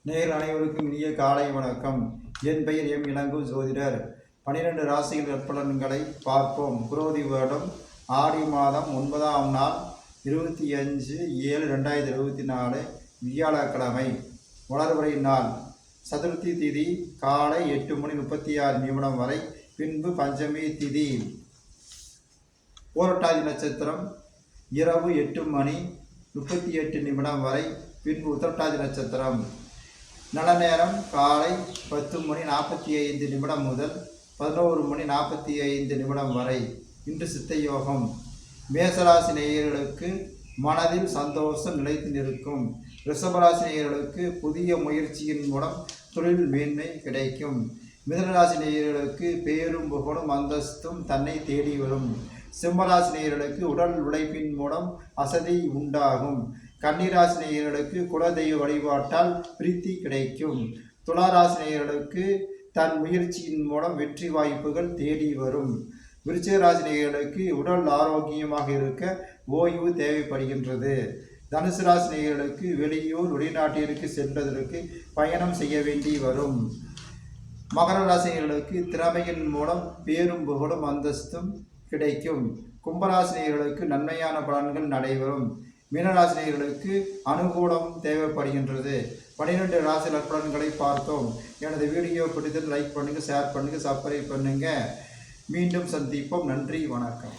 நேயர்கள் அனைவருக்கும் இனிய காலை வணக்கம். என் பெயர் எம் இளங்கோ ஜோதிடர். 12 ராசிகள் நற்பலன்களை பார்ப்போம். குரோதி வருடம் ஆடி மாதம் 9ஆம் நாள் 25/7/2024 வியாழக்கிழமை. வளர்வரை நாள் சதுர்த்தி திதி காலை 8:36 வரை, பின்பு பஞ்சமி திதி. போரட்டாதி நட்சத்திரம் இரவு 8:38 வரை, பின்பு உத்திரட்டாதி நட்சத்திரம். நல்ல நேரம் காலை 10:45 முதல் 11:45 வரை. இன்று சித்த யோகம். மேசராசி நேயர்களுக்கு மனதில் சந்தோஷம் நிலைத்து நிற்கும். ரிஷபராசி நேயர்களுக்கு புதிய முயற்சியின் மூலம் தொழில் மேன்மை கிடைக்கும். மிதுனராசி நேயர்களுக்கு பேரும் புகழும் அந்தஸ்தும் தன்னை தேடி வரும். சிம்மராசி நேயர்களுக்கு உடல் உழைப்பின் மூலம் அசதி உண்டாகும். கன்னிராசி நேயர்களுக்கு குலதெய்வ வழிபாட்டால் பிரீத்தி கிடைக்கும். துளாராசி நேயர்களுக்கு தன் முயற்சியின் மூலம் வெற்றி வாய்ப்புகள் தேடி வரும். விருச்சிக ராசி நேயர்களுக்கு உடல் ஆரோக்கியமாக இருக்க ஓய்வு தேவைப்படுகின்றது. தனுசு ராசி நேயர்களுக்கு வெளியூர் வெளிநாட்டிற்கு செல்வதற்கு பயணம் செய்ய வேண்டி வரும். மகர ராசினியர்களுக்கு திறமையின் மூலம் பேரும் புகழும் அந்தஸ்தும் கிடைக்கும். கும்பராசினியர்களுக்கு நன்மையான பலன்கள் நடைபெறும். மீனராசினியர்களுக்கு அனுகூலம் தேவைப்படுகின்றது. 12 ராசி நற்பலன்களை பார்த்தோம். எனது வீடியோ பிடித்தது லைக் பண்ணுங்கள், ஷேர் பண்ணுங்கள், சப்ஸ்கிரைப் பண்ணுங்கள். மீண்டும் சந்திப்போம். நன்றி, வணக்கம்.